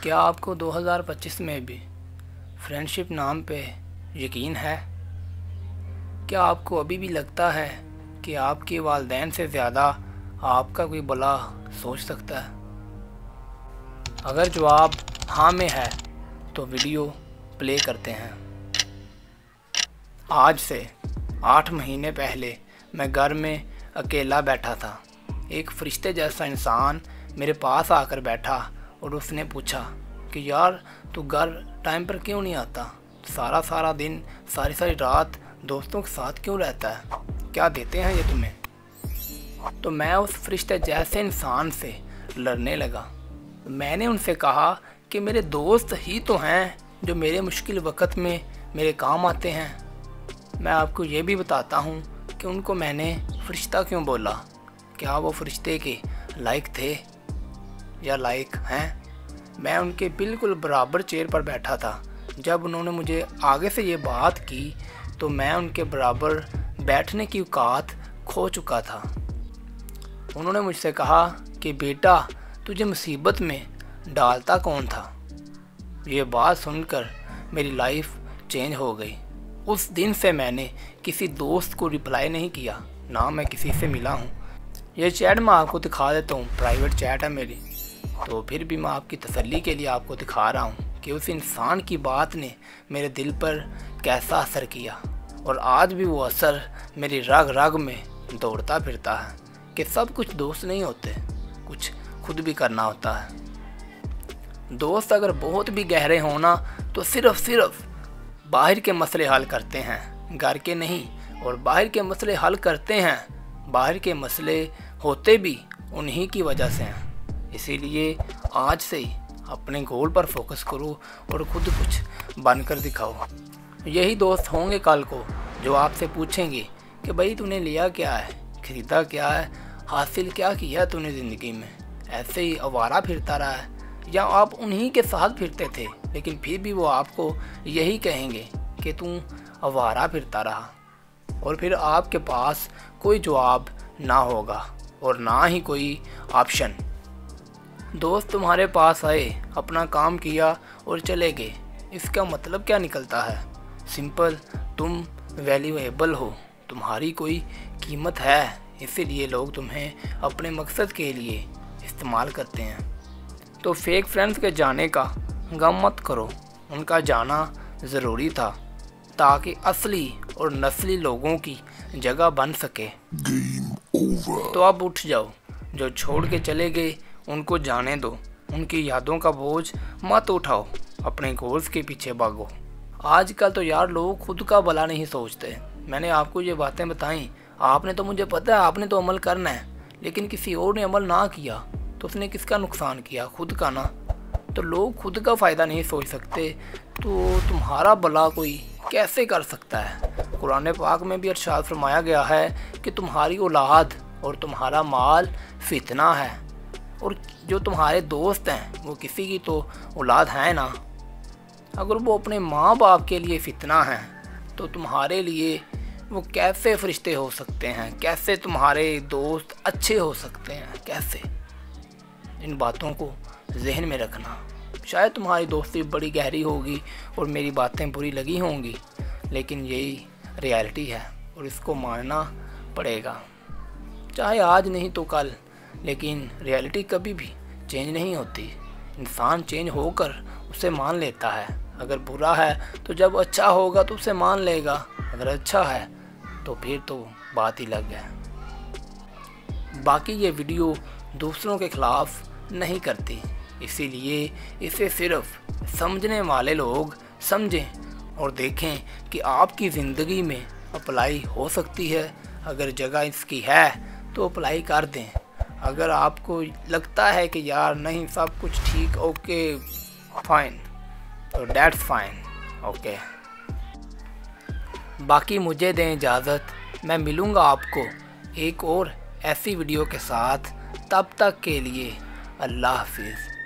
क्या आपको 2025 में भी फ्रेंडशिप नाम पे यकीन है? क्या आपको अभी भी लगता है कि आपके वालिदैन से ज़्यादा आपका कोई भला सोच सकता है? अगर जवाब हाँ में है तो वीडियो प्ले करते हैं। आज से 8 महीने पहले मैं घर में अकेला बैठा था। एक फरिश्ते जैसा इंसान मेरे पास आकर बैठा और उसने पूछा कि यार तू घर टाइम पर क्यों नहीं आता? सारा दिन सारी रात दोस्तों के साथ क्यों रहता है? क्या देते हैं ये तुम्हें? तो मैं उस फरिश्ते जैसे इंसान से लड़ने लगा। मैंने उनसे कहा कि मेरे दोस्त ही तो हैं जो मेरे मुश्किल वक्त में मेरे काम आते हैं। मैं आपको ये भी बताता हूँ कि उनको मैंने फरिश्ता क्यों बोला। क्या वो फरिश्ते के लायक थे या लायक हैं? मैं उनके बिल्कुल बराबर चेयर पर बैठा था। जब उन्होंने मुझे आगे से ये बात की तो मैं उनके बराबर बैठने की औकात खो चुका था। उन्होंने मुझसे कहा कि बेटा तुझे मुसीबत में डालता कौन था? ये बात सुनकर मेरी लाइफ चेंज हो गई। उस दिन से मैंने किसी दोस्त को रिप्लाई नहीं किया, ना मैं किसी से मिला हूँ। ये चैट मैं आपको दिखा देता हूँ, प्राइवेट चैट है मेरी, तो फिर भी मैं आपकी तसल्ली के लिए आपको दिखा रहा हूँ कि उस इंसान की बात ने मेरे दिल पर कैसा असर किया। और आज भी वो असर मेरी रग रग में दौड़ता फिरता है कि सब कुछ दोस्त नहीं होते, कुछ खुद भी करना होता है। दोस्त अगर बहुत भी गहरे होना तो सिर्फ बाहर के मसले हल करते हैं, घर के नहीं। और बाहर के मसले हल करते हैं, बाहर के मसले होते भी उन्हीं की वजह से हैं। इसीलिए आज से ही अपने गोल पर फोकस करो और खुद कुछ बनकर दिखाओ। यही दोस्त होंगे कल को जो आपसे पूछेंगे कि भाई तूने लिया क्या है, खरीदा क्या है, हासिल क्या किया तूने ज़िंदगी में? ऐसे ही आवारा फिरता रहा है या आप उन्हीं के साथ फिरते थे लेकिन फिर भी वो आपको यही कहेंगे कि तू आवारा फिरता रहा। और फिर आपके पास कोई जवाब ना होगा और ना ही कोई ऑप्शन। दोस्त तुम्हारे पास आए, अपना काम किया और चले गए, इसका मतलब क्या निकलता है? सिंपल, तुम वैल्यूएबल हो, तुम्हारी कोई कीमत है, इसीलिए लोग तुम्हें अपने मकसद के लिए इस्तेमाल करते हैं। तो फेक फ्रेंड्स के जाने का गम मत करो, उनका जाना ज़रूरी था ताकि असली और नस्ली लोगों की जगह बन सके। तो अब उठ जाओ, जो छोड़ के चले गए उनको जाने दो, उनकी यादों का बोझ मत उठाओ, अपने गोल्स के पीछे भागो। आजकल तो यार लोग खुद का भला नहीं सोचते। मैंने आपको ये बातें बताई, आपने तो, मुझे पता है आपने तो अमल करना है, लेकिन किसी और ने अमल ना किया तो उसने किसका नुकसान किया? खुद का ना। तो लोग खुद का फ़ायदा नहीं सोच सकते तो तुम्हारा भला कोई कैसे कर सकता है? कुरान पाक में भी इरशाद फरमाया गया है कि तुम्हारी औलाद और तुम्हारा माल फितना है। और जो तुम्हारे दोस्त हैं वो किसी की तो औलाद है ना। अगर वो अपने माँ बाप के लिए फितना है तो तुम्हारे लिए वो कैसे फरिश्ते हो सकते हैं? कैसे तुम्हारे दोस्त अच्छे हो सकते हैं? कैसे? इन बातों को जहन में रखना। शायद तुम्हारी दोस्ती बड़ी गहरी होगी और मेरी बातें बुरी लगी होंगी, लेकिन यही रियलिटी है और इसको मानना पड़ेगा, चाहे आज नहीं तो कल। लेकिन रियलिटी कभी भी चेंज नहीं होती। इंसान चेंज होकर उसे मान लेता है। अगर बुरा है तो जब अच्छा होगा तो उसे मान लेगा, अगर अच्छा है तो फिर तो बात ही लग गया। बाकी ये वीडियो दूसरों के खिलाफ नहीं करती, इसीलिए इसे सिर्फ समझने वाले लोग समझें और देखें कि आपकी ज़िंदगी में अप्लाई हो सकती है। अगर जगह इसकी है तो अप्लाई कर दें। अगर आपको लगता है कि यार नहीं सब कुछ ठीक, ओके फाइन, तो दैट्स फाइन, ओके। बाकी मुझे दें इजाज़त, मैं मिलूँगा आपको एक और ऐसी वीडियो के साथ। तब तक के लिए अल्लाह हाफिज़।